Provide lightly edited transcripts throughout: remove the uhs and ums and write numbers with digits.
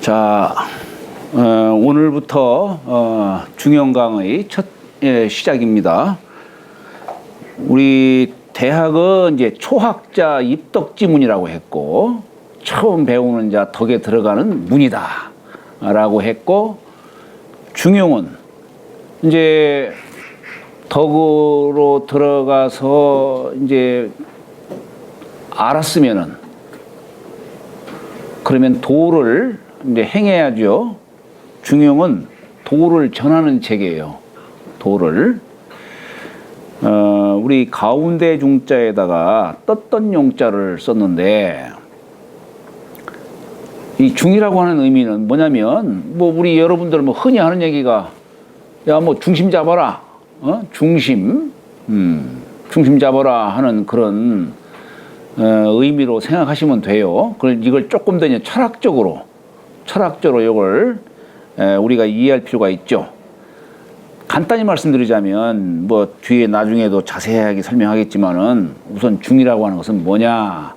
자, 오늘부터 중형강의 첫 시작입니다. 우리 대학은 이제 초학자 입덕지문이라고 했고, 처음 배우는 자 덕에 들어가는 문이다 라고 했고, 중용은 이제 덕으로 들어가서 이제 알았으면은 그러면 도를 이제 행해야죠. 중용은 도를 전하는 책이에요. 도를. 우리 가운데 중자에다가 떴던 용자를 썼는데, 이 중이라고 하는 의미는 뭐냐면, 뭐 우리 여러분들 뭐 흔히 하는 얘기가, 야 뭐 중심 잡아라, 중심 잡아라 하는 그런 의미로 생각하시면 돼요. 이걸 조금 더 이제 철학적으로 이걸 우리가 이해할 필요가 있죠. 간단히 말씀드리자면, 뭐 뒤에 나중에도 자세하게 설명하겠지만은, 우선 중이라고 하는 것은 뭐냐,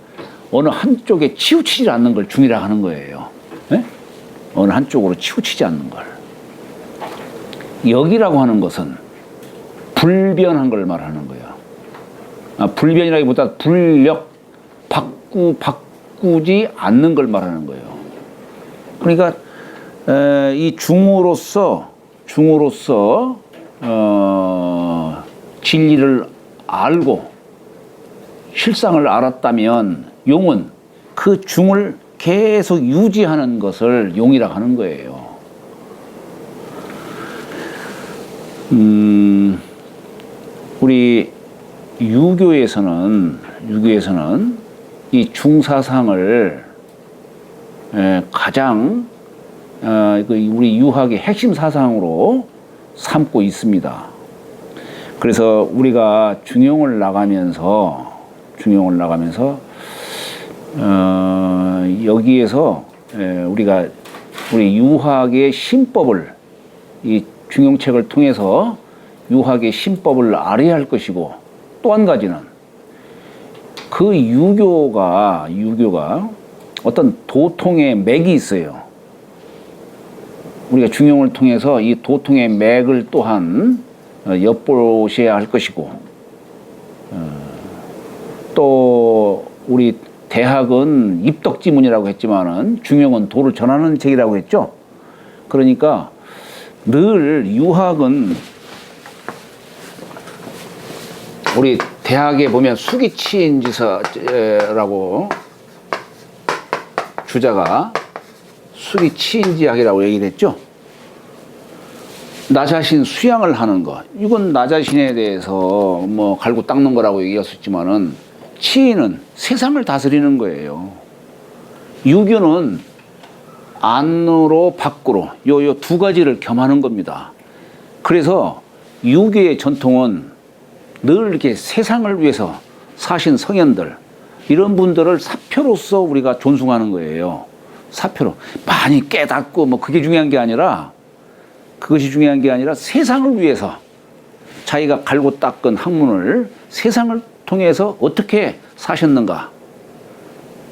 어느 한쪽에 치우치지 않는 걸 중이라고 하는 거예요. 네? 어느 한쪽으로 치우치지 않는 걸. 역이라고 하는 것은 불변한 걸 말하는 거예요. 불변이라기보다 불역, 바꾸지 않는 걸 말하는 거예요. 그러니까 이 중으로서 진리를 알고 실상을 알았다면, 용은 그 중을 계속 유지하는 것을 용이라고 하는 거예요. 우리 유교에서는 이 중사상을 가장 우리 유학의 핵심 사상으로 삼고 있습니다. 그래서 우리가 중용을 나가면서 여기에서 우리가 우리 유학의 신법을, 이 중용책을 통해서 유학의 신법을 알아야 할 것이고, 또 한 가지는 그 유교가 어떤 도통의 맥이 있어요. 우리가 중용을 통해서 이 도통의 맥을 또한 엿보셔야 할 것이고, 또 우리 대학은 입덕지문이라고 했지만은 중용은 도를 전하는 책이라고 했죠. 그러니까 늘 유학은, 우리 대학에 보면 수기치인지서라고 주자가 수기치인지학이라고 얘기를 했죠. 나 자신 수양을 하는 것, 이건 나 자신에 대해서 뭐 갈고 닦는 거라고 얘기했었지만은, 치인은 세상을 다스리는 거예요. 유교는 안으로 밖으로 요 두 가지를 겸하는 겁니다. 그래서 유교의 전통은 늘 이렇게 세상을 위해서 사신 성현들, 이런 분들을 사표로서 우리가 존숭하는 거예요. 사표로. 많이 깨닫고 뭐 그것이 중요한 게 아니라 세상을 위해서 자기가 갈고 닦은 학문을 세상을 통해서 어떻게 사셨는가,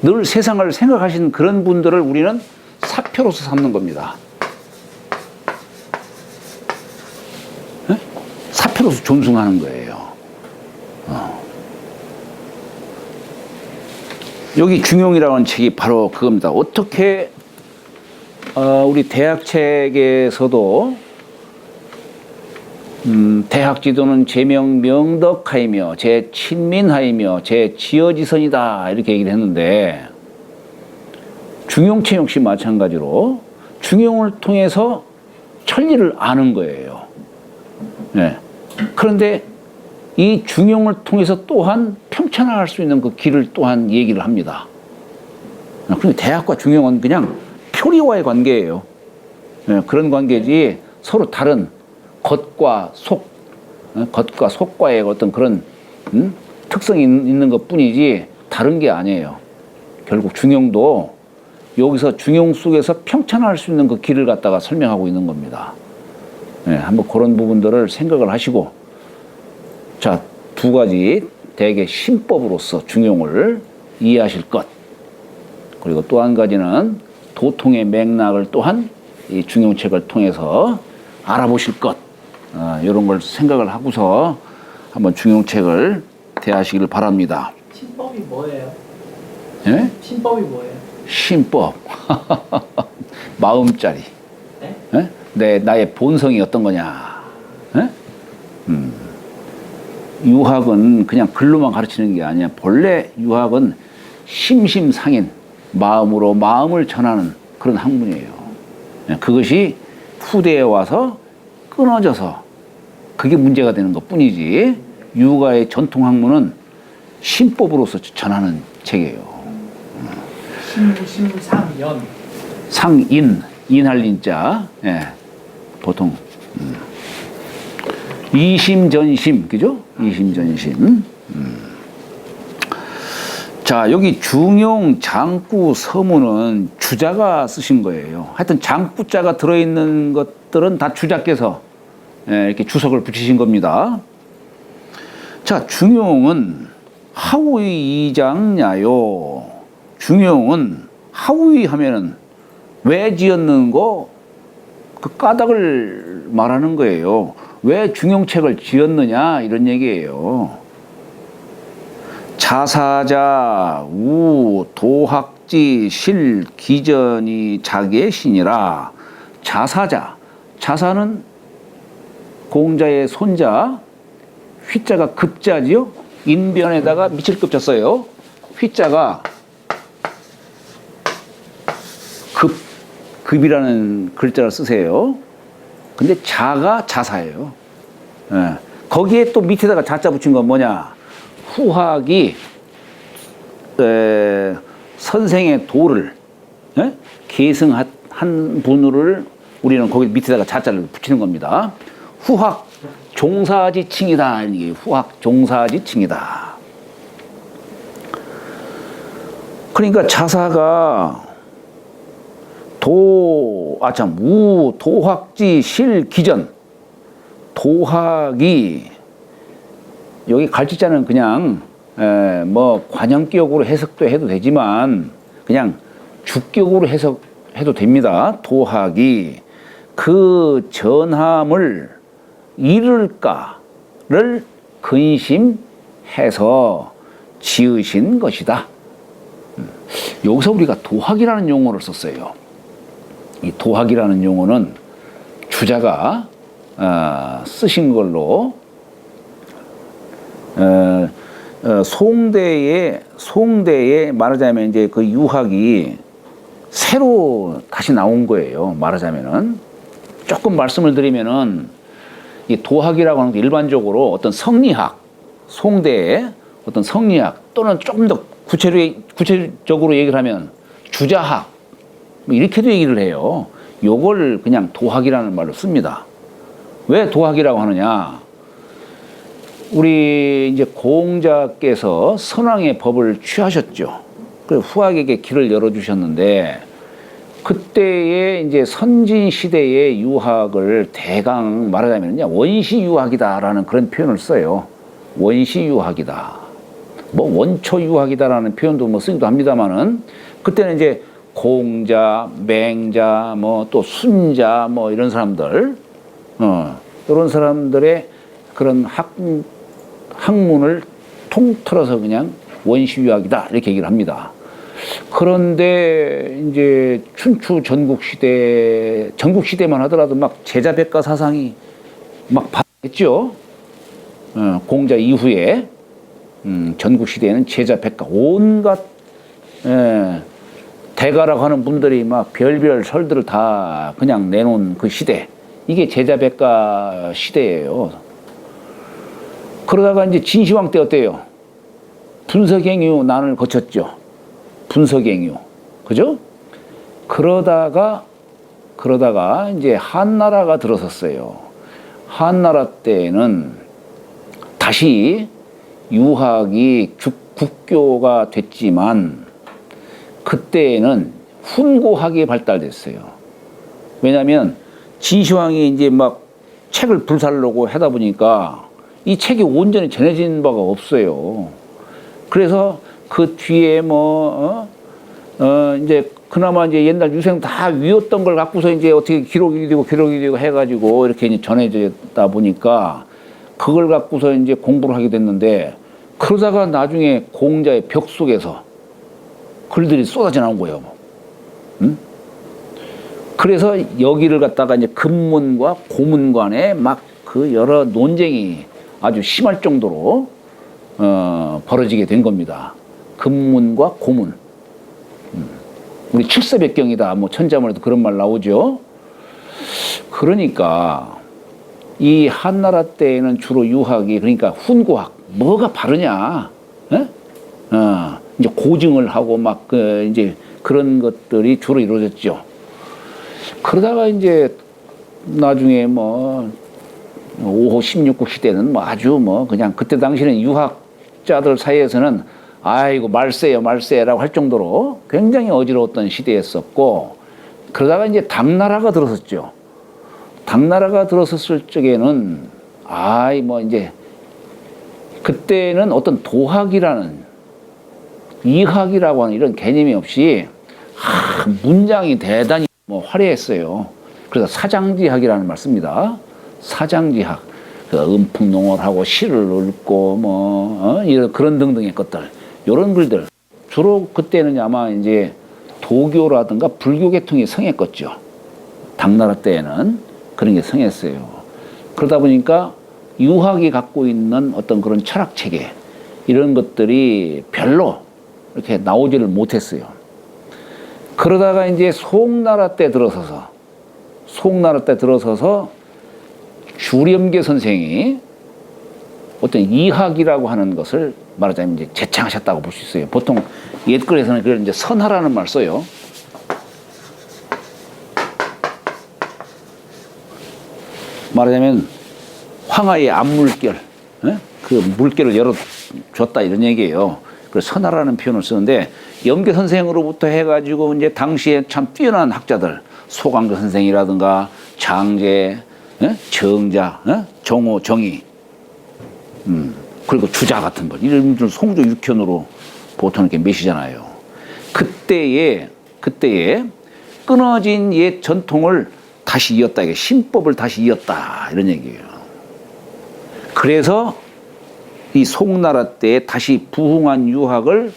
늘 세상을 생각하신 그런 분들을 우리는 사표로서 삼는 겁니다. 네? 사표로서 존숭하는 거예요. 여기 중용이라는 책이 바로 그겁니다. 어떻게 우리 대학 책에서도 대학 지도는 제명명덕하이며 제친민하이며 제지어지선이다 이렇게 얘기를 했는데, 중용책 역시 마찬가지로 중용을 통해서 천리를 아는 거예요. 네. 그런데 이 중용을 통해서 또한 평천할 수 있는 그 길을 또한 얘기를 합니다. 그런데 대학과 중용은 그냥 표리와의 관계예요. 네. 그런 관계지 서로 다른 겉과 속과의 어떤 그런 특성이 있는 것 뿐이지 다른 게 아니에요. 결국 중용도 여기서 중용 속에서 평천할 수 있는 그 길을 갖다가 설명하고 있는 겁니다. 네, 한번 그런 부분들을 생각을 하시고, 자, 두 가지 대개 신법으로서 중용을 이해하실 것, 그리고 또 한 가지는 도통의 맥락을 또한 이 중용책을 통해서 알아보실 것, 이런 걸 생각을 하고서 한번 중용책을 대하시기를 바랍니다. 신법이 뭐예요? 예? 신법이 뭐예요? 신법. 마음짜리. 네? 예? 나의 본성이 어떤 거냐. 예? 유학은 그냥 글로만 가르치는 게 아니야. 본래 유학은 심심상인, 마음으로 마음을 전하는 그런 학문이에요. 예, 그것이 후대에 와서 끊어져서 그게 문제가 되는 것 뿐이지, 유가의 전통 학문은 신법으로서 전하는 책이에요. 심상연. 상인, 인할린자, 예, 보통 이심전심, 그죠? 이심전심. 자, 여기 중용, 장구, 서문은 주자가 쓰신 거예요. 하여튼 장구자가 들어있는 것들은 다 주자께서 이렇게 주석을 붙이신 겁니다. 자, 중용은 하우이 이장야요. 중용은 하우이 하면은 왜 지었는 그 까닭을 말하는 거예요. 왜 중용책을 지었느냐, 이런 얘기예요. 자사자 우 도학지 실 기전이 자기의 신이라. 자사자, 자사는 공자의 손자, 휘자가 급자지요. 인변에다가 밑을 급자 써요. 휘자가 급이라는 글자를 쓰세요. 근데 자가 자사예요. 예. 거기에 또 밑에다가 자자 붙인 건 뭐냐? 후학이 선생의 도를 계승한 분을 우리는 거기 밑에다가 자자를 붙이는 겁니다. 후학 종사지칭이다. 이게 후학 종사지칭이다. 그러니까 자사가 도학지 실 기전, 도학이 여기 갈지자는 그냥 뭐 관형격으로 해석도 해도 되지만 그냥 주격으로 해석해도 됩니다. 도학이 그 전함을 이룰까를 근심해서 지으신 것이다. 여기서 우리가 도학이라는 용어를 썼어요. 이 도학이라는 용어는 주자가 쓰신 걸로 송대에 말하자면 이제 그 유학이 새로 다시 나온 거예요. 말하자면은 조금 말씀을 드리면은 이 도학이라고 하는 게 일반적으로 어떤 성리학, 송대의 어떤 성리학 또는 조금 더 구체적으로 얘기를 하면 주자학 뭐 이렇게도 얘기를 해요. 요걸 그냥 도학이라는 말로 씁니다. 왜 도학이라고 하느냐? 우리 이제 공자께서 선왕의 법을 취하셨죠. 그래서 후학에게 길을 열어주셨는데 그때의 이제 선진 시대의 유학을 대강 말하자면요, 원시 유학이다라는 그런 표현을 써요. 원시 유학이다. 뭐 원초 유학이다라는 표현도 뭐 쓰기도 합니다만은 그때는 이제 공자, 맹자, 뭐 또 순자, 뭐 이런 사람들, 이런 사람들의 그런 학문을 통틀어서 그냥 원시유학이다 이렇게 얘기를 합니다. 그런데 이제 춘추 전국시대만 하더라도 막 제자백가 사상이 막 발했죠. 공자 이후에 전국시대에는 제자백가 온갖 대가라고 하는 분들이 막 별별 설들을 다 그냥 내놓은 그 시대, 이게 제자백가 시대예요. 그러다가 이제 진시황 때 어때요? 분서갱유 난을 거쳤죠. 분서갱유, 그죠? 그러다가 이제 한나라가 들어섰어요. 한나라 때는 다시 유학이 국교가 됐지만 그때는 훈고학이 발달됐어요. 왜냐하면 진시황이 이제 막 책을 불살르고 하다 보니까 이 책이 온전히 전해진 바가 없어요. 그래서 그 뒤에 이제 그나마 이제 옛날 유생 다 위었던 걸 갖고서 이제 어떻게 기록이 되고 해가지고 이렇게 이제 전해졌다 보니까 그걸 갖고서 이제 공부를 하게 됐는데 그러다가 나중에 공자의 벽 속에서 글들이 쏟아져 나온 거예요. 응? 그래서 여기를 갖다가 이제 금문과 고문 간에 막 그 여러 논쟁이 아주 심할 정도로 벌어지게 된 겁니다. 금문과 고문. 우리 칠서백경이다. 뭐 천자문에도 그런 말 나오죠. 그러니까 이 한나라 때에는 주로 유학이 그러니까 훈고학 뭐가 바르냐, 이제 고증을 하고 막 이제 그런 것들이 주로 이루어졌죠. 그러다가 이제 나중에 뭐 5호 16국 시대는 뭐 아주 뭐 그냥 그때 당시에는 유학자들 사이에서는 아이고 말세라고 할 정도로 굉장히 어지러웠던 시대였었고 그러다가 이제 당나라가 들어섰죠. 당나라가 들어섰을 적에는 뭐 이제 그때는 어떤 도학이라는 이학이라고 하는 이런 개념이 없이 문장이 대단히 뭐 화려했어요. 그래서 사장지학이라는 말 씁니다. 사장지학, 그 음풍농월하고 시를 읽고 뭐 이런 그런 등등의 것들, 이런 글들 주로 그때는 아마 이제 도교라든가 불교 계통이 성했겠죠. 당나라 때에는 그런 게 성했어요. 그러다 보니까 유학이 갖고 있는 어떤 그런 철학 체계 이런 것들이 별로 이렇게 나오지를 못했어요. 그러다가 이제 송나라 때 들어서서 주렴계 선생이 어떤 이학이라고 하는 것을 말하자면 이제 제창하셨다고 볼 수 있어요. 보통 옛글에서는 그걸 이제 선하라는 말 써요. 말하자면 황하의 앞물결, 그 물결을 열어줬다 이런 얘기예요. 그래서 선하라는 표현을 쓰는데 염계 선생으로부터 해가지고 이제 당시에 참 뛰어난 학자들 소강교 선생이라든가 장제, 정자, 정호, 정의, 그리고 주자 같은 분 이런 분들 송조 육현으로 보통 이렇게 메시잖아요. 그때에 끊어진 옛 전통을 다시 이었다. 이게 신법을 다시 이었다 이런 얘기예요. 그래서 이 송나라 때에 다시 부흥한 유학을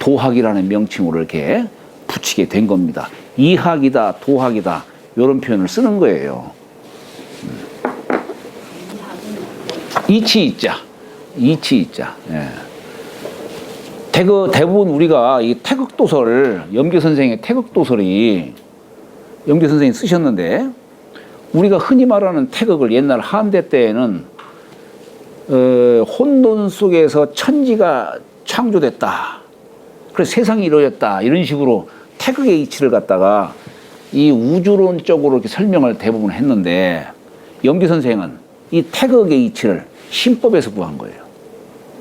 도학이라는 명칭으로 이렇게 붙이게 된 겁니다. 이학이다, 도학이다 이런 표현을 쓰는 거예요. 이치이자. 예. 대부분 우리가 이 태극도설, 염계 선생의 태극도설이 염계 선생이 쓰셨는데 우리가 흔히 말하는 태극을 옛날 한대 때에는 혼돈 속에서 천지가 창조됐다. 그래서 세상이 이루어졌다. 이런 식으로 태극의 이치를 갖다가 이 우주론적으로 이렇게 설명을 대부분 했는데 염계 선생은 이 태극의 이치를 신법에서 구한 거예요.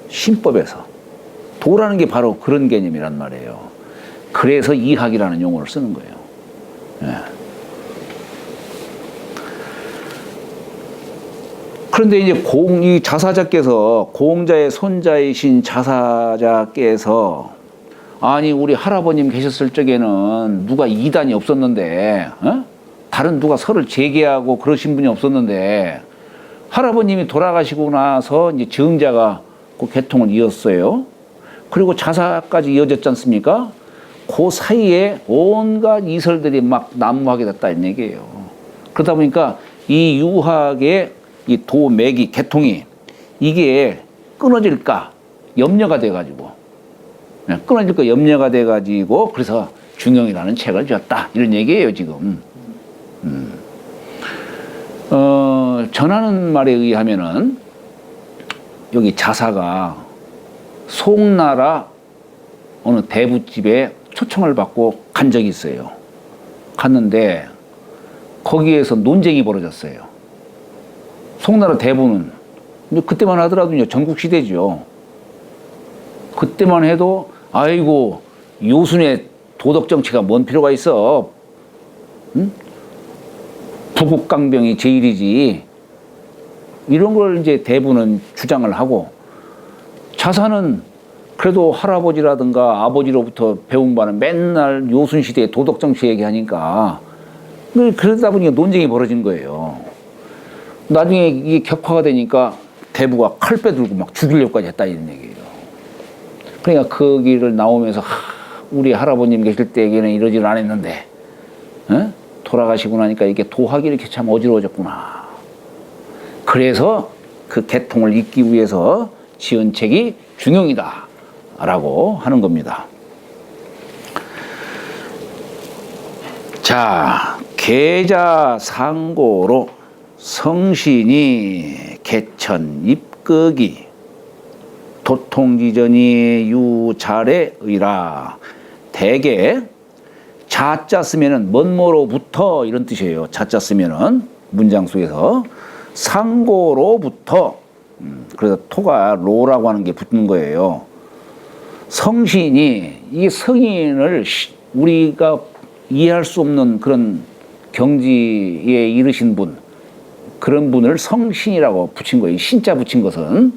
신법에서. 도라는 게 바로 그런 개념이란 말이에요. 그래서 이학이라는 용어를 쓰는 거예요. 예. 그런데 이제 이 자사자께서 공자의 손자이신 자사자께서 아니 우리 할아버님 계셨을 적에는 누가 이단이 없었는데 다른 누가 설을 제기하고 그러신 분이 없었는데 할아버님이 돌아가시고 나서 이제 정자가 그 계통을 이었어요. 그리고 자사까지 이어졌지 않습니까? 그 사이에 온갖 이설들이 막 난무하게 됐다 이런 얘기예요. 그러다 보니까 이 유학의 이 도맥이 계통이 이게 끊어질까 염려가 돼가지고 끊어질까 염려가 돼가지고 그래서 중용이라는 책을 지었다 이런 얘기예요 지금. 전하는 말에 의하면은 여기 자사가 송나라 어느 대부집에 초청을 받고 간 적이 있어요. 갔는데 거기에서 논쟁이 벌어졌어요. 송나라 대부는 그때만 하더라도 전국 시대죠. 그때만 해도 아이고 요순의 도덕 정치가 뭔 필요가 있어? 응? 부국강병이 제일이지. 이런 걸 이제 대부는 주장을 하고 자사는 그래도 할아버지라든가 아버지로부터 배운 바는 맨날 요순시대의 도덕정치 얘기하니까 그러다 보니까 논쟁이 벌어진 거예요. 나중에 이게 격화가 되니까 대부가 칼 빼들고 막 죽이려고까지 했다 이런 얘기예요. 그러니까 그 길을 나오면서 우리 할아버님 계실 때에는 이러지를 않았는데 돌아가시고 나니까 이게 도학이 이렇게 참 어지러워졌구나. 그래서 그 계통을 잇기 위해서 지은 책이 중용이다 라고 하는 겁니다. 자, 계자상고로 성신이 개천 입극이 도통지전이 유잘의 의라. 대개 자자 쓰면은 먼모로부터 이런 뜻이에요. 자자 쓰면은 문장 속에서 상고로부터 그래서 토가 로라고 하는 게 붙는 거예요. 성신이 이 성인을 우리가 이해할 수 없는 그런 경지에 이르신 분, 그런 분을 성신이라고 붙인 거예요. 신자 붙인 것은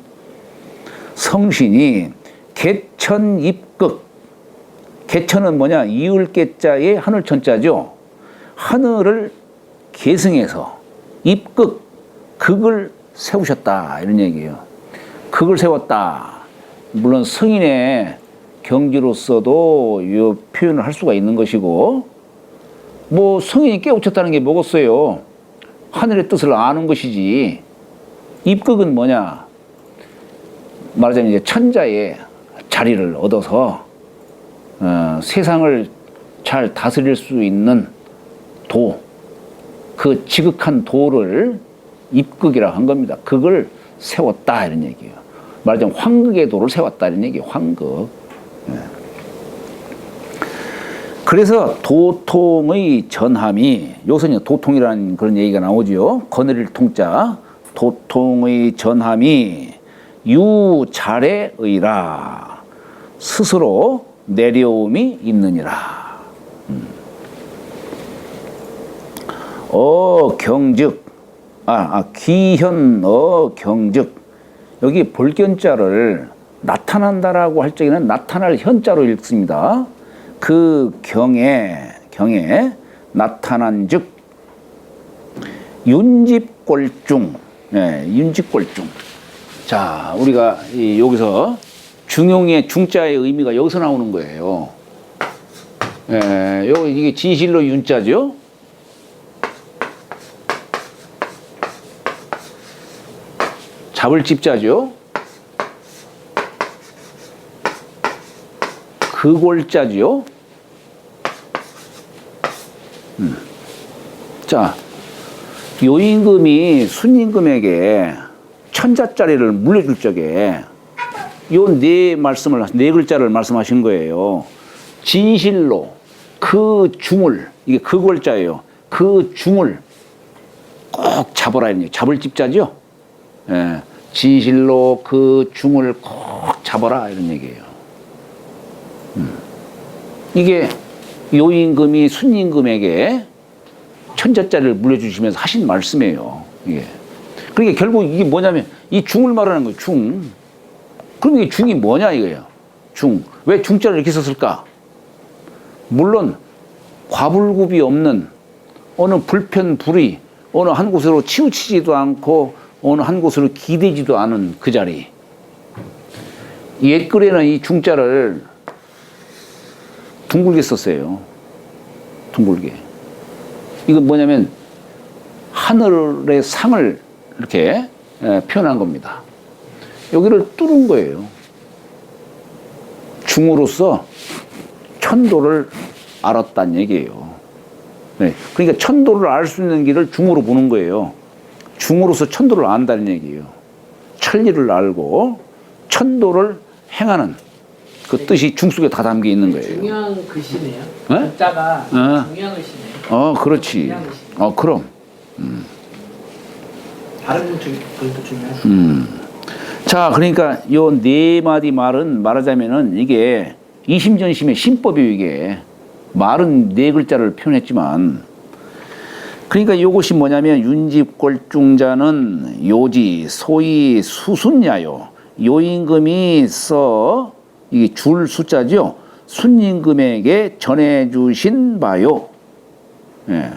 성신이 개천입극. 개천은 뭐냐? 이을 개자에 하늘 천자죠. 하늘을 계승해서 입극, 극을 세우셨다 이런 얘기예요. 극을 세웠다. 물론 성인의 경지로서도 이 표현을 할 수가 있는 것이고, 뭐 성인이 깨우쳤다는 게 뭐겠어요? 하늘의 뜻을 아는 것이지. 입극은 뭐냐? 말하자면 이제 천자의 자리를 얻어서 세상을 잘 다스릴 수 있는 도, 그 지극한 도를 입극이라고 한 겁니다. 극을 세웠다 이런 얘기예요. 말하자면 황극의 도를 세웠다 이런 얘기예요. 황극. 그래서 도통의 전함이, 여기서 도통이라는 그런 얘기가 나오죠. 거느릴 통자. 도통의 전함이 유잘의 의라. 스스로 내려옴이 있느니라. 경즉, 기현 경즉. 여기 볼견자를 나타난다라고 할 적에는 나타날 현자로 읽습니다. 그 경에 나타난 즉 윤집골중. 윤집골중. 자, 우리가 여기서 중용의 중자의 의미가 여기서 나오는 거예요. 이게 진실로 윤자죠. 잡을 집자죠. 극골자죠. 자, 요임금이 순임금에게 천자짜리를 물려줄 적에 요 네 글자를 말씀하신 거예요. 진실로 그 중을, 이게 극골자예요. 그 중을 꼭 잡아라 이런 얘기. 잡을 집자죠. 진실로 그 중을 꼭 잡아라 이런 얘기예요. 이게 요임금이 순임금에게 천자짜리를 물려주시면서 하신 말씀이에요. 이게. 그러니까 결국 이게 뭐냐면 이 중을 말하는 거예요. 중. 그럼 이게 중이 뭐냐 이거예요. 중. 왜 중자를 이렇게 썼을까? 물론 과불급이 없는 어느 불편불의, 어느 한 곳으로 치우치지도 않고 어느 한 곳으로 기대지도 않은 그 자리. 옛글에는 이 중자를 둥글게 썼어요. 둥글게. 이건 뭐냐면 하늘의 상을 이렇게 표현한 겁니다. 여기를 뚫은 거예요. 중으로서 천도를 알았다는 얘기예요. 그러니까 천도를 알 수 있는 길을 중으로 보는 거예요. 중으로서 천도를 안다는 얘기예요. 천리를 알고 천도를 행하는 그 뜻이 중 속에 다 담겨 있는 거예요. 중요한 글씨네요. 글자가 중요한 글씨네요. 그렇지. 그럼. 다른 글도 중요하죠. 자, 그러니까 요 네 마디 말은 말하자면은 이게 이심전심의 신법이에요. 이게 말은 네 글자를 표현했지만, 그러니까 요것이 뭐냐면 윤집골중자는 요지 소위 수순야요. 요임금이 써 이게 줄 숫자죠. 순임금에게 전해주신 바요. 예.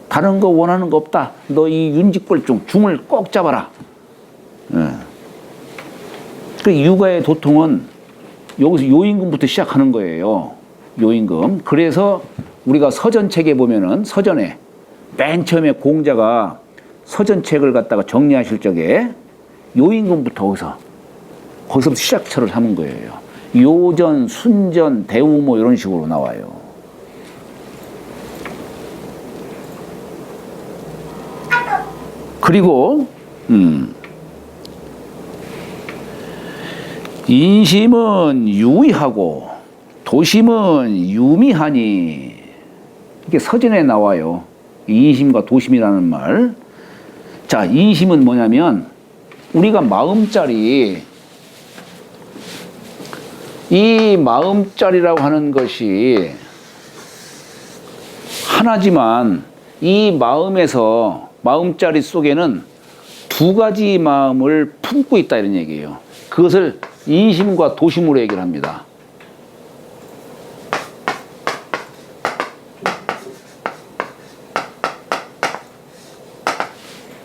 다른 거 원하는 거 없다. 너 이 윤직불중 중을 꼭 잡아라. 예. 그 육아의 도통은 여기서 요임금부터 시작하는 거예요. 요임금. 그래서 우리가 서전책에 보면은 서전에 맨 처음에 공자가 서전책을 갖다가 정리하실 적에 요임금부터 거기서부터 시작처를 삼은 거예요. 요전, 순전, 대우 뭐 이런 식으로 나와요. 그리고 인심은 유의하고 도심은 유미하니 이게 서전에 나와요. 인심과 도심이라는 말. 자, 인심은 뭐냐면 우리가 마음자리, 이 마음자리라고 하는 것이 하나지만 이 마음자리 속에는 두 가지 마음을 품고 있다 이런 얘기예요. 그것을 인심과 도심으로 얘기를 합니다.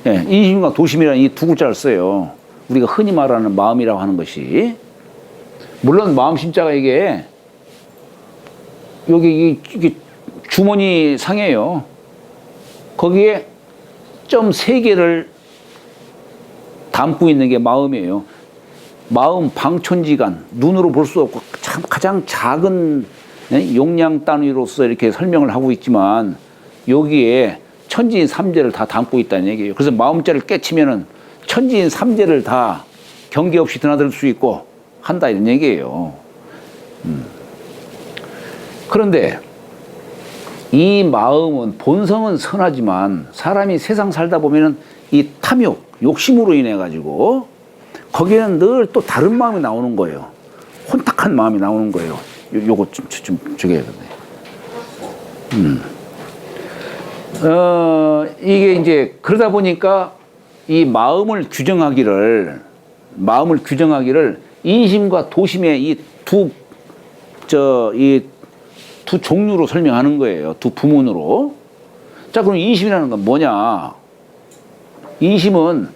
예, 인심과 도심이라는 이 두 글자를 써요. 우리가 흔히 말하는 마음이라고 하는 것이. 물론 마음 심자가 이게 여기 이게 주머니 상이에요. 거기에 점 3개를 담고 있는 게 마음이에요. 마음 방촌지간, 눈으로 볼 수 없고 참 가장 작은 용량 단위로서 이렇게 설명을 하고 있지만 여기에 천지인 삼재를 다 담고 있다는 얘기예요. 그래서 마음자를 깨치면은 천지인 삼재를 다 경계 없이 드나들 수 있고 한다 이런 얘기예요. 그런데 이 마음은 본성은 선하지만 사람이 세상 살다 보면은 이 탐욕, 욕심으로 인해 가지고 거기에는 늘 또 다른 마음이 나오는 거예요. 혼탁한 마음이 나오는 거예요. 요거 좀 저기 해야겠네. 이게 이제 그러다 보니까 이 마음을 규정하기를 인심과 도심의 이 두 종류로 설명하는 거예요. 두 부문으로. 자, 그럼 인심이라는 건 뭐냐? 인심은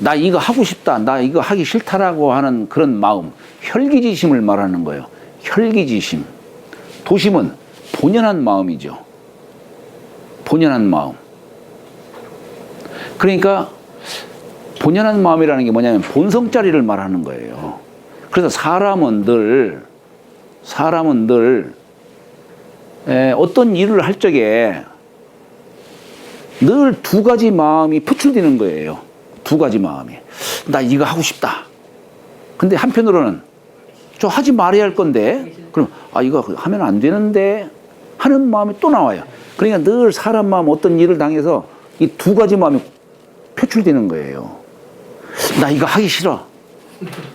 나 이거 하고 싶다, 나 이거 하기 싫다라고 하는 그런 마음, 혈기지심을 말하는 거예요. 혈기지심. 도심은 본연한 마음이죠. 본연한 마음. 그러니까 본연한 마음이라는 게 뭐냐면 본성자리를 말하는 거예요. 그래서 사람은 늘 어떤 일을 할 적에 늘 두 가지 마음이 표출되는 거예요. 두 가지 마음이. 나 이거 하고 싶다. 근데 한편으로는 저 하지 말아야 할 건데, 그럼 이거 하면 안 되는데 하는 마음이 또 나와요. 그러니까 늘 사람 마음 어떤 일을 당해서 이 두 가지 마음이 표출되는 거예요. 나 이거 하기 싫어.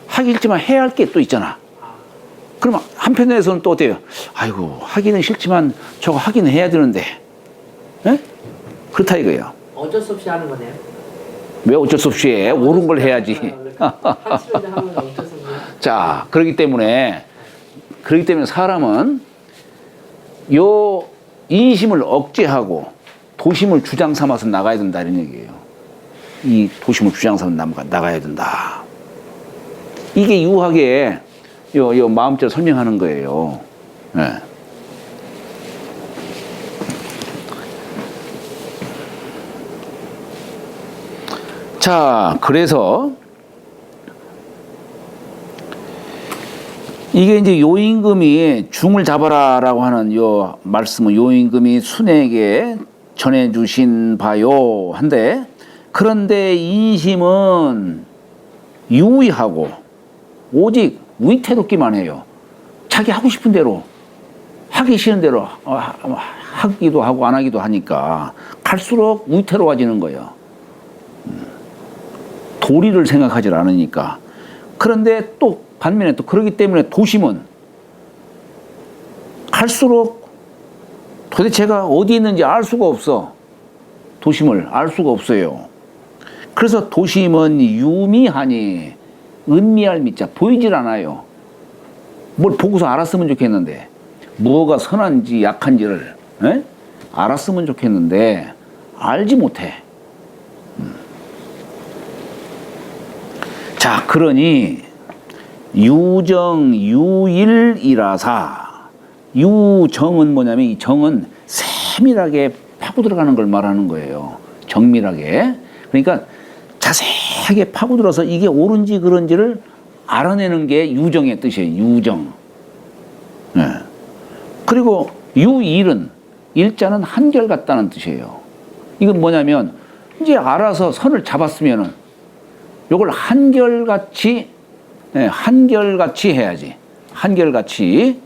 하기 싫지만 해야 할 게 또 있잖아. 그러면 한편에서는 또 어때요? 아이고, 하기는 싫지만 저거 하기는 해야 되는데. 에? 그렇다 이거예요. 어쩔 수 없이 하는 거네요. 왜 어쩔 수 없이 해? 옳은 걸 해야지. 하시는데 하면 어쩔 수 없네요. 자, 그렇기 때문에 사람은 요 인심을 억제하고 도심을 주장 삼아서 나가야 된다 이런 얘기예요. 이 도심을 주장 삼아서 나가야 된다. 이게 유하게 요 마음자를 설명하는 거예요. 네. 자, 그래서 이게 이제 요임금이 중을 잡아라라고 하는 요 말씀은 요임금이 순에게 전해주신 바요 한데, 그런데 인심은 유의하고 오직 위태롭기만 해요. 자기 하고 싶은 대로, 하기 싫은 대로 하기도 하고 안 하기도 하니까 갈수록 위태로워지는 거예요. 도리를 생각하지 않으니까. 그런데 또 반면에 또 그러기 때문에 도심은 갈수록 도대체가 어디 있는지 알 수가 없어. 도심을 알 수가 없어요. 그래서 도심은 유미하니, 은미할 미자, 보이질 않아요. 뭘 보고서 알았으면 좋겠는데 뭐가 선한지 약한지를 알았으면 좋겠는데 알지 못해. 자, 그러니 유정유일이라사. 유정은 뭐냐면 이 정은 세밀하게 파고 들어가는 걸 말하는 거예요. 정밀하게. 그러니까 자세하게 파고들어서 이게 옳은지 그런지를 알아내는 게 유정의 뜻이에요. 유정. 네. 그리고 유일은 일자는 한결같다는 뜻이에요. 이건 뭐냐면 이제 알아서 선을 잡았으면은 요걸 한결같이 해야지. 한결같이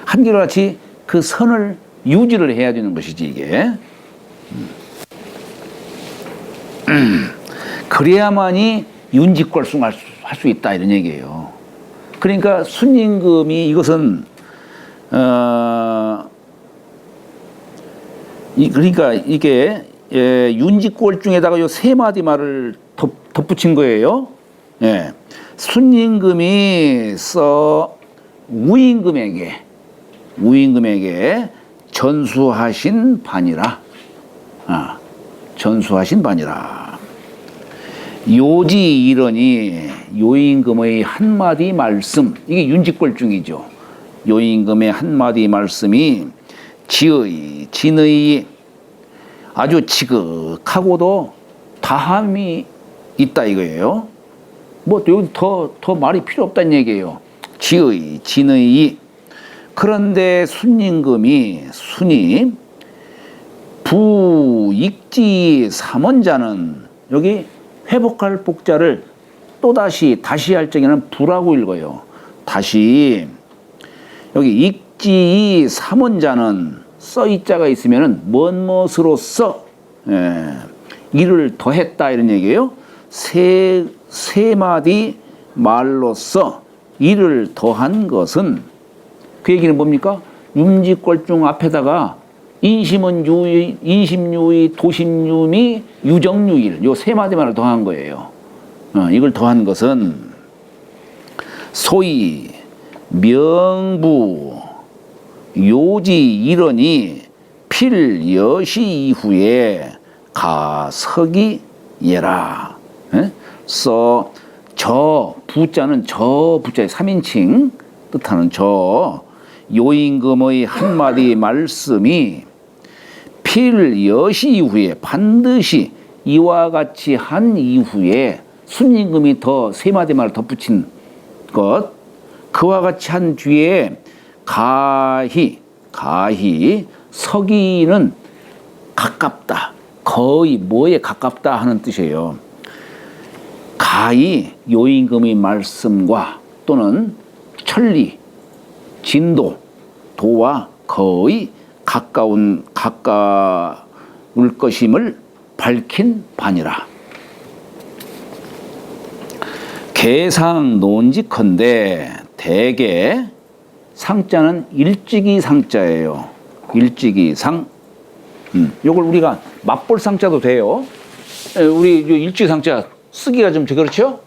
한결같이 그 선을 유지를 해야 되는 것이지 이게. 그래야만이 윤직걸숭할 수 있다 이런 얘기예요. 그러니까 순임금이 이것은 그러니까 이게 윤직골중에다가 요 세 마디 말을 덧붙인 거예요. 예. 순임금이 우임금에게 전수하신 바니라. 전수하신 바니라. 요지 이러니 요임금의 한마디 말씀, 이게 윤직골중이죠. 요임금의 한마디 말씀이 진의 아주 지극하고도 다함이 있다 이거예요. 뭐 여기 더 말이 필요 없다는 얘기예요. 진의. 그런데 순임금이 부익지 삼원자는 여기 회복할 복자를 다시 할 적에는 부라고 읽어요. 다시 여기 익지 삼원자는 써이자가 있으면은 무엇으로써 이를 더했다 이런 얘기예요. 세 마디 말로써 이를 더한 것은 그 얘기는 뭡니까? 윤직골중 앞에다가 인심은 유의, 인심유의, 도심유미, 유정유일 요 세 마디 말을 더한 거예요. 이걸 더한 것은 소위 명부 요지 이러니 필여시 이후에 가석이 예라. 저 부자는 저 부자의 3인칭 뜻하는 저 요임금의 한마디 말씀이 필여시 이후에 반드시 이와 같이 한 이후에 순임금이 더 세 마디 말을 덧붙인 것 그와 같이 한 뒤에 가히 서기는 가깝다. 거의 뭐에 가깝다 하는 뜻이에요. 가히 요임금의 말씀과 또는 천리, 진도, 도와 거의 가까울 것임을 밝힌 바니라. 개상 논직헌데 대개 상자는 일찍이 상자예요. 일찍이 상. 요걸 우리가 맛볼 상자도 돼요. 우리 일찍이 상자 쓰기가 좀 그렇죠?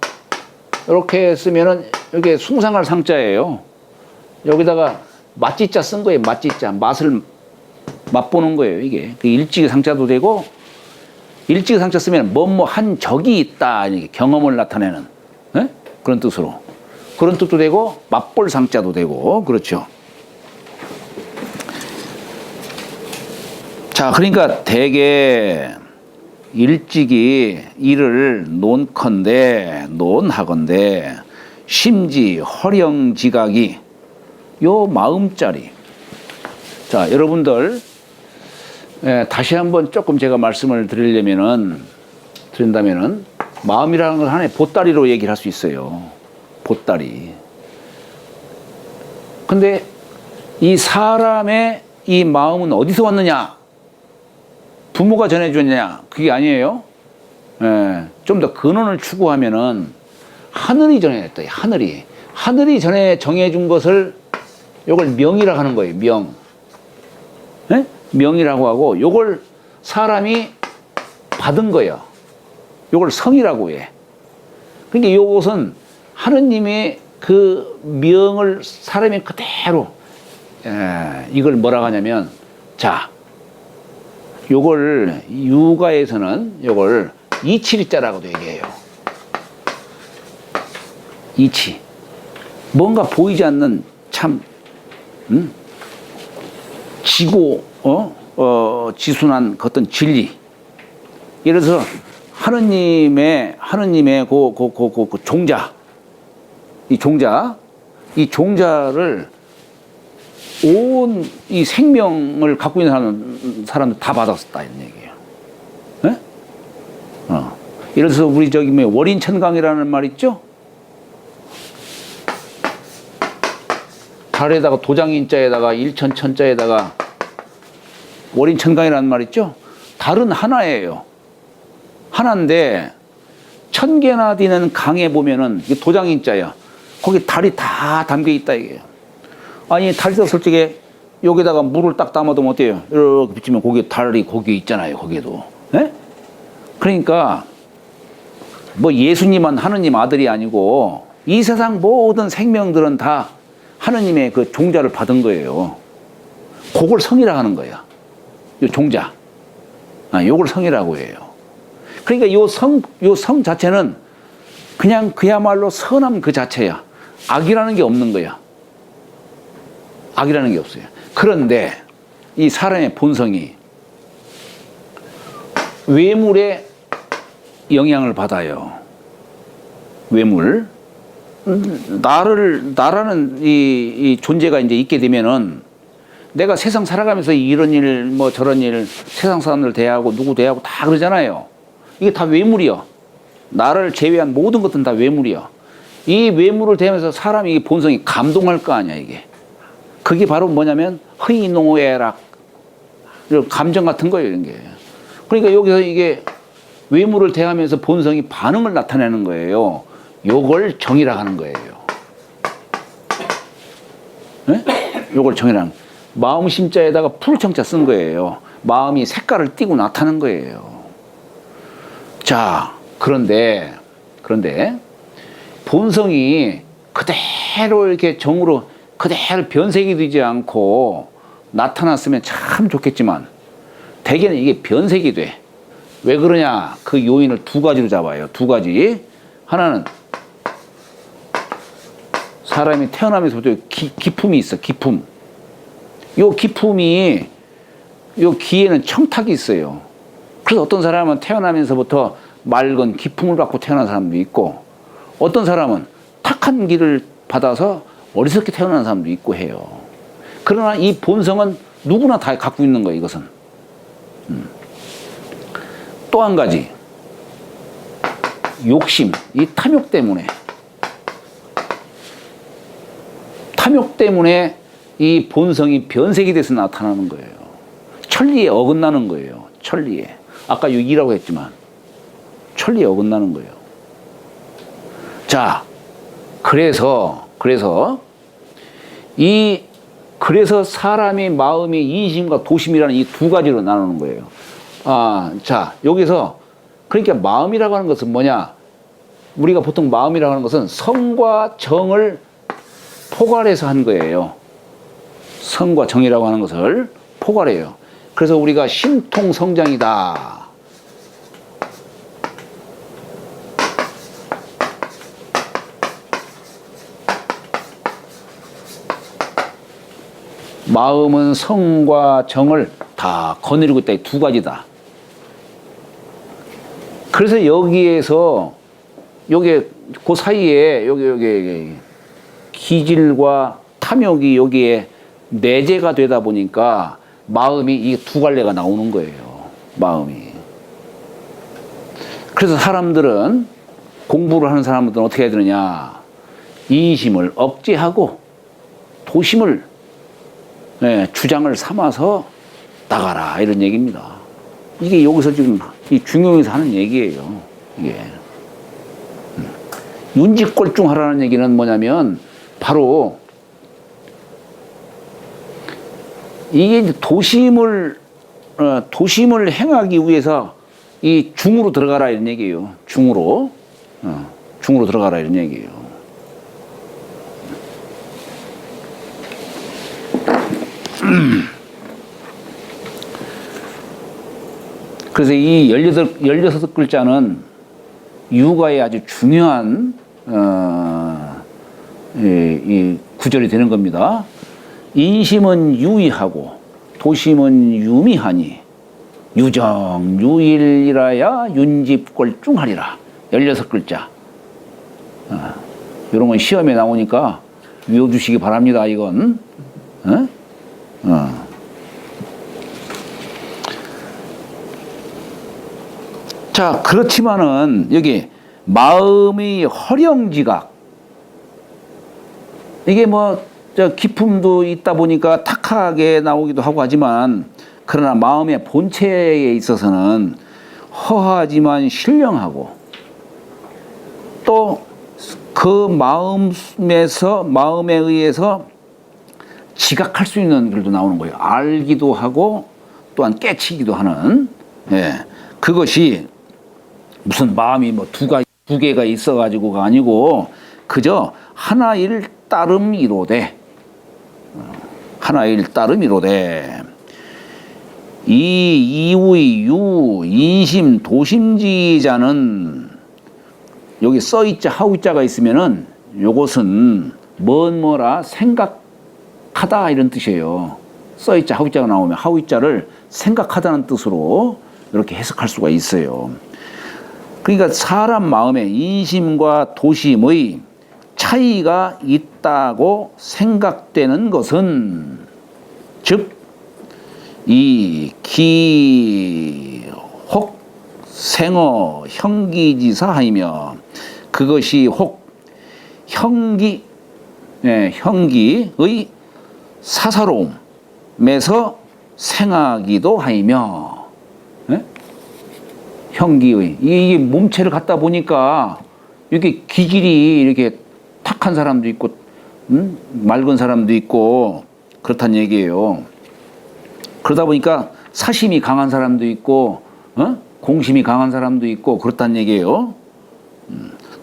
이렇게 쓰면은 여기 숭상할 상자예요. 여기다가 맛지자 쓴 거예요. 맛지자. 맛을 맛보는 거예요. 이게. 그 일찍이 상자도 되고 일찍이 상자 쓰면 뭐뭐 한 적이 있다. 경험을 나타내는 그런 뜻으로. 그런 뜻도 되고 맛볼 상자도 되고 그렇죠. 자, 그러니까 대개 일찍이 이를 논하건대 심지 허령지각이 요 마음자리. 자, 여러분들 다시 한번 조금 제가 말씀을 드린다면은 마음이라는 걸 하나의 보따리로 얘기를 할 수 있어요. 보따리. 근데 이 사람의 이 마음은 어디서 왔느냐? 부모가 전해줬냐? 그게 아니에요. 좀 더 근원을 추구하면은 하늘이 전해줬다. 하늘이 전에 정해준 것을 요걸 명이라고 하는 거예요. 명. 명이라고 하고 요걸 사람이 받은 거예요. 요걸 성이라고 해. 그러니까 요것은 하느님의 그 명을 사람이 그대로 이걸 뭐라고 하냐면 자 요걸 유가에서는 요걸 이치리자라고도 얘기해요. 이치 뭔가 보이지 않는 참 지고 지순한 그 어떤 진리. 예를 들어서 하느님의 그 종자 이 종자를 온 이 생명을 갖고 있는 사람들 다 받았었다 이런 얘기예요. 네? 예를 들어서 우리 저기 뭐 월인천강이라는 말 있죠? 달에다가 도장인자에다가 일천천자에다가 월인천강이라는 말 있죠? 달은 하나예요. 하나인데 1000개나 되는 강에 보면은 이게 도장인자야. 거기 달이 다 담겨 있다 이게요. 아니 달에서 솔직히 여기다가 물을 딱 담아두면 어때요? 이렇게 비치면 거기 달이 거기에 있잖아요. 거기에도. 예? 그러니까 뭐 예수님은 하느님 아들이 아니고 이 세상 모든 생명들은 다 하느님의 그 종자를 받은 거예요. 그걸 성이라 하는 거야. 요 종자. 요걸 성이라고 해요. 그러니까 요 성 자체는 그냥 그야말로 선함 그 자체야. 악이라는 게 없는 거야. 악이라는 게 없어요. 그런데 이 사람의 본성이 외물에 영향을 받아요. 외물. 나라는 이 존재가 이제 있게 되면은 내가 세상 살아가면서 이런 일, 뭐 저런 일, 세상 사람들 대하고 누구 대하고 다 그러잖아요. 이게 다 외물이요. 나를 제외한 모든 것들은 다 외물이요. 이 외물을 대하면서 사람이 본성이 감동할 거 아니야, 이게. 그게 바로 뭐냐면 희노애락 이런 감정 같은 거예요, 이런 게. 그러니까 여기서 이게 외물을 대하면서 본성이 반응을 나타내는 거예요. 요걸 정이라 하는 거예요. 네? 요걸 정이라는 거예요. 마음 심자에다가 풀청자 쓴 거예요. 마음이 색깔을 띠고 나타나는 거예요. 자, 그런데 본성이 그대로 이렇게 정으로 그대로 변색이 되지 않고 나타났으면 참 좋겠지만 대개는 이게 변색이 돼. 왜 그러냐? 그 요인을 두 가지로 잡아요. 두 가지. 하나는 사람이 태어나면서부터 기품이 있어. 기품. 요 기품이 요 귀에는 청탁이 있어요. 그래서 어떤 사람은 태어나면서부터 맑은 기품을 갖고 태어난 사람도 있고 어떤 사람은 탁한 길을 받아서 어리석게 태어난 사람도 있고 해요. 그러나 이 본성은 누구나 다 갖고 있는 거예요. 이것은. 또 한 가지 욕심, 이 탐욕 때문에 이 본성이 변색이 돼서 나타나는 거예요. 천리에 어긋나는 거예요. 천리에. 아까 6이라고 했지만 천리에 어긋나는 거예요. 자, 그래서 사람의 마음이 이심과 도심이라는 이 두 가지로 나누는 거예요. 자, 여기서 그러니까 마음이라고 하는 것은 뭐냐? 우리가 보통 마음이라고 하는 것은 성과 정을 포괄해서 한 거예요. 성과 정이라고 하는 것을 포괄해요. 그래서 우리가 신통성장이다. 마음은 성과 정을 다 거느리고 있다. 이 두 가지다. 그래서 여기에서 요게 그 사이에 여기 기질과 탐욕이 여기에 내재가 되다 보니까 마음이 이 두 갈래가 나오는 거예요. 마음이. 그래서 사람들은 공부를 하는 사람들은 어떻게 해야 되느냐? 이심을 억제하고 도심을 주장을 삼아서 나가라 이런 얘기입니다. 이게 여기서 지금 이 중용에서 하는 얘기예요. 이게 윤직골중하라는 얘기는 뭐냐면 바로 이게 이제 도심을 행하기 위해서 이 중으로 들어가라 이런 얘기예요. 중으로 들어가라 이런 얘기예요. 그래서 이 16글자는 유가의 아주 중요한 이 구절이 되는 겁니다. 인심은 유의하고 도심은 유미하니 유정유일이라야 윤집골중하리라. 16글자. 이런 건 시험에 나오니까 외워주시기 바랍니다. 이건. 자, 그렇지만은 여기 마음의 허령지각, 이게 뭐 저 기품도 있다 보니까 탁하게 나오기도 하고 하지만, 그러나 마음의 본체에 있어서는 허하지만 신령하고, 또 그 마음에 의해서 지각할 수 있는 글도 나오는 거예요. 알기도 하고 또한 깨치기도 하는. 그것이 무슨 마음이 뭐 두 개가 있어가지고가 아니고 그저 하나일 따름이로되, 하나일 따름이로되, 이 이의 유 인심 도심지자는, 여기 써있자 하우자가 있으면은 요것은 뭐라 생각하다 이런 뜻이에요. 써있자 하우자가 나오면 하우자를 생각하다는 뜻으로 이렇게 해석할 수가 있어요. 그러니까 사람 마음에 인심과 도심의 차이가 있다고 생각되는 것은, 즉 이 기혹 생어 형기지사하이며, 그것이 혹 형기의 사사로움에서 생하기도 하이며, 형기의, 이게 몸체를 갖다 보니까 이렇게 기질이 이렇게 탁한 사람도 있고 맑은 사람도 있고 그렇다는 얘기예요. 그러다 보니까 사심이 강한 사람도 있고 공심이 강한 사람도 있고 그렇다는 얘기예요.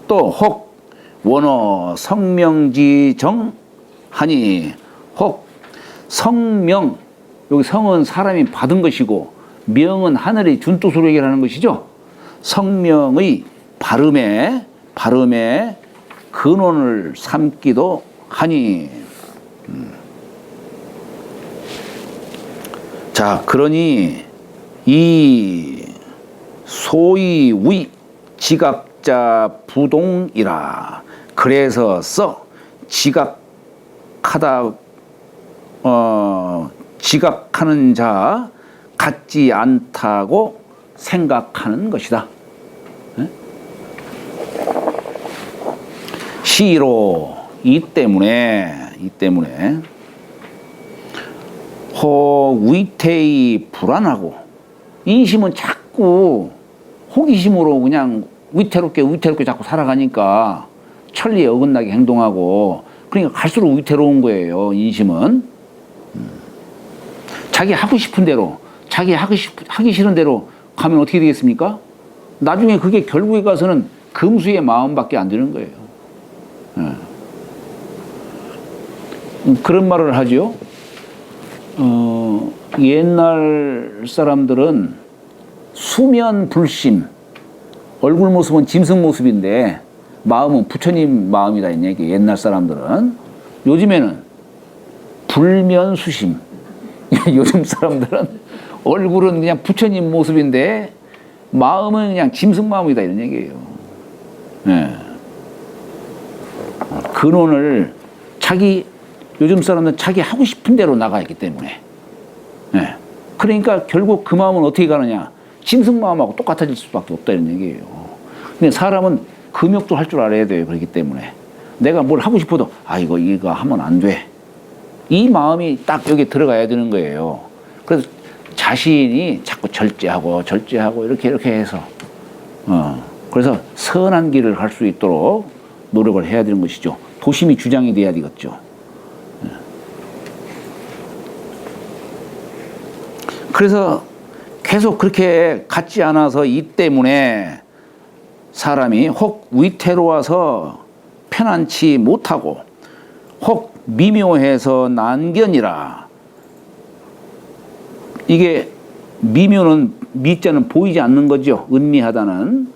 또 혹 원어 성명지정 하니, 혹 성명, 여기 성은 사람이 받은 것이고 명은 하늘의 준 뜻으로 얘기하는 것이죠. 성명의 발음에 근원을 삼기도 하니. 자, 그러니 이 소위 위 지각자 부동이라. 그래서 지각하다, 지각하는 자 같지 않다고 생각하는 것이다. 시로 이 때문에 위태히 불안하고, 인심은 자꾸 호기심으로 그냥 위태롭게 자꾸 살아가니까 천리에 어긋나게 행동하고, 그러니까 갈수록 위태로운 거예요. 인심은 자기 하고 싶은 대로, 자기 하기 싫은 대로 가면 어떻게 되겠습니까? 나중에 그게 결국에 가서는 금수의 마음밖에 안 되는 거예요. 그런 말을 하죠. 옛날 사람들은 수면 불심, 얼굴 모습은 짐승 모습인데 마음은 부처님 마음이다 이 얘기. 옛날 사람들은. 요즘에는 불면수심. 요즘 사람들은 얼굴은 그냥 부처님 모습인데 마음은 그냥 짐승 마음이다 이런 얘기예요. 근원을 요즘 사람들은 자기 하고 싶은 대로 나가 있기 때문에. 그러니까 결국 그 마음은 어떻게 가느냐? 짐승 마음하고 똑같아질 수밖에 없다 이런 얘기예요. 근데 사람은 금욕도 할 줄 알아야 돼요. 그렇기 때문에 내가 뭘 하고 싶어도 이거 하면 안 돼. 이 마음이 딱 여기 들어가야 되는 거예요. 그래서 자신이 자꾸 절제하고 이렇게 해서 그래서 선한 길을 갈 수 있도록 노력을 해야 되는 것이죠. 도심이 주장이 돼야 되겠죠. 그래서 계속 그렇게 같지 않아서 이 때문에 사람이 혹 위태로워서 편안치 못하고, 혹 미묘해서 난견이라. 이게 미묘는 미자는 보이지 않는 거죠. 은미하다는.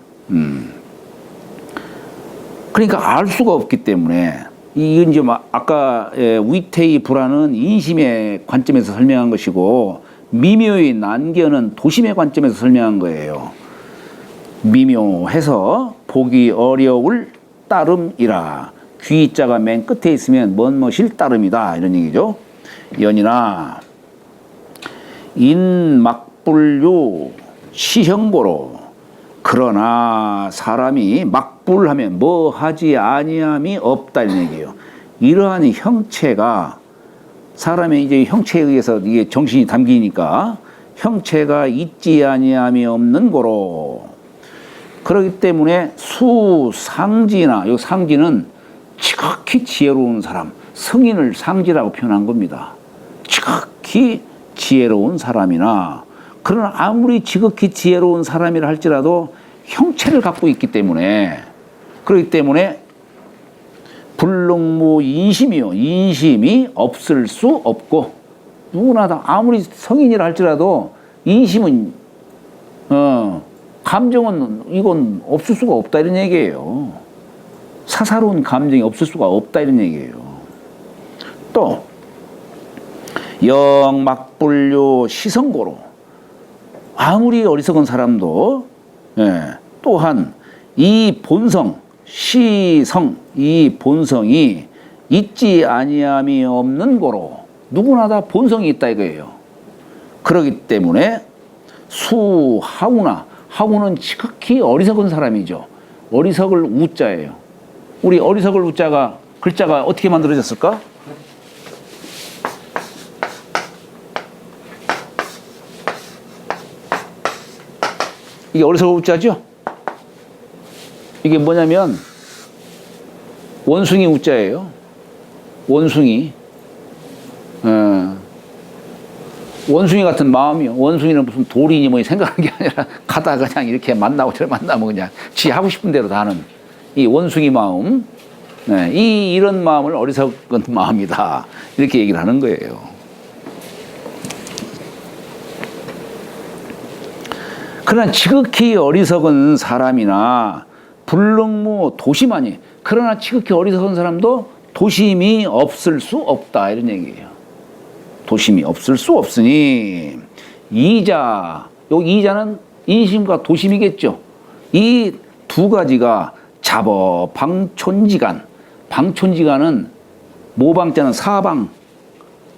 그러니까 알 수가 없기 때문에 이건 이제 아까 위태의 불안은 인심의 관점에서 설명한 것이고 미묘의 난견은 도심의 관점에서 설명한 거예요. 미묘해서 보기 어려울 따름이라 귀자가 맨 끝에 있으면 먼 멋일 따름이다 이런 얘기죠. 연이나 인막불류 시형보로 그러나 사람이 막불하면 뭐 하지 아니함이 없다 이런 얘기예요. 이러한 형체가 사람의 이제 형체에 의해서 이게 정신이 담기니까 형체가 있지 아니함이 없는 고로 그렇기 때문에 수상지나 이 상지는 지극히 지혜로운 사람 성인을 상지라고 표현한 겁니다. 지극히 지혜로운 사람이나 그러나 아무리 지극히 지혜로운 사람이라 할지라도 형체를 갖고 있기 때문에 그렇기 때문에 불능무 인심이요. 인심이 없을 수 없고 누구나 다 아무리 성인이라 할지라도 인심은 감정은 이건 없을 수가 없다 이런 얘기예요. 사사로운 감정이 없을 수가 없다 이런 얘기예요. 또 영막불류 시성고로 아무리 어리석은 사람도 또한 이 본성 시성 이 본성이 있지 아니함이 없는 고로 누구나 다 본성이 있다 이거예요. 그렇기 때문에 수하우나 하우는 지극히 어리석은 사람이죠. 어리석을 우자예요. 우리 어리석을 우자가 글자가 어떻게 만들어졌을까? 이게 어리석을 우자죠? 이게 뭐냐면 원숭이 우자예요. 원숭이. 원숭이 같은 마음이요. 원숭이는 무슨 돌이니 뭐 생각하는 게 아니라 가다 그냥 이렇게 만나고 저를 만나면 그냥 지 하고 싶은 대로 다 하는 이 원숭이 마음. 이런 마음을 어리석은 마음이다. 이렇게 얘기를 하는 거예요. 그러나 지극히 어리석은 사람이나 불능무 도심하니 그러나 지극히 어리석은 사람도 도심이 없을 수 없다 이런 얘기예요. 도심이 없을 수 없으니 이자 여기 이자는 인심과 도심이겠죠. 이 두 가지가 잡어 방촌지간 방촌지간은 모방자는 사방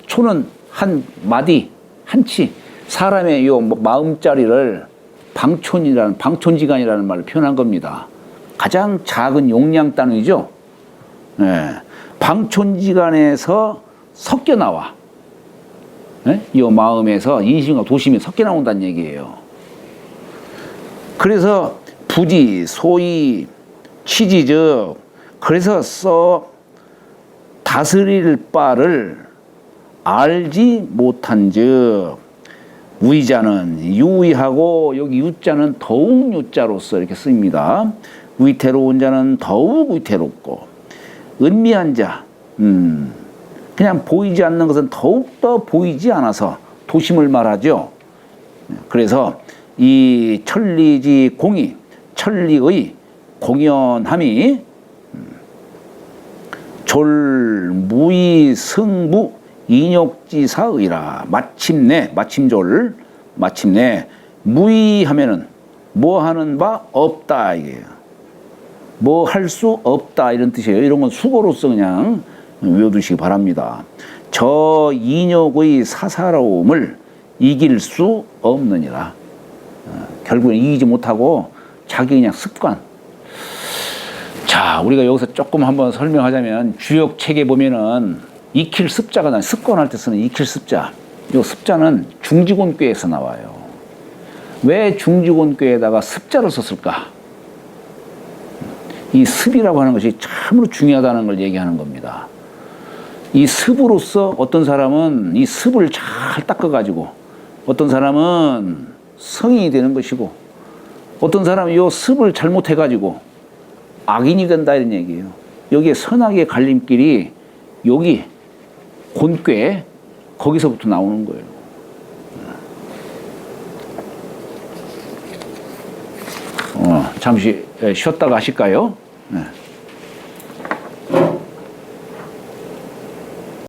초는 한 마디 한치 사람의 요 마음자리를 방촌지간이라는 말을 표현한 겁니다. 가장 작은 용량 단위죠. 방촌지간에서 섞여 나와. 이 마음에서 인심과 도심이 섞여 나온다는 얘기예요. 그래서 부지, 소위, 취지적, 그래서 다스릴 바를 알지 못한 즉, 위자는 유의하고, 여기 유자는 더욱 유자로서 이렇게 씁니다. 위태로운 자는 더욱 위태롭고, 은미한 자, 그냥 보이지 않는 것은 더욱더 보이지 않아서 도심을 말하죠. 그래서 이 천리지 공이, 천리의 공연함이 졸무의 승부 인욕지사의라. 마침내 무의하면은 뭐 하는 바 없다 이게요. 뭐 할 수 없다 이런 뜻이에요. 이런 건 수고로서 그냥 외워두시기 바랍니다. 저 인욕의 사사로움을 이길 수 없느니라. 결국엔 이기지 못하고 자기 그냥 습관. 자, 우리가 여기서 조금 한번 설명하자면 주역 책에 보면은 익힐 습자가 나와요. 습관할 때 쓰는 익힐 습자. 이 습자는 중지곤괴에서 나와요. 왜 중지곤괴에다가 습자를 썼을까? 이 습이라고 하는 것이 참으로 중요하다는 걸 얘기하는 겁니다. 이 습으로서 어떤 사람은 이 습을 잘 닦아가지고 어떤 사람은 성인이 되는 것이고 어떤 사람은 이 습을 잘못해가지고 악인이 된다 이런 얘기예요. 여기에 선악의 갈림길이 여기 곤괴 거기서부터 나오는 거예요. 잠시 쉬었다가 하실까요? 네.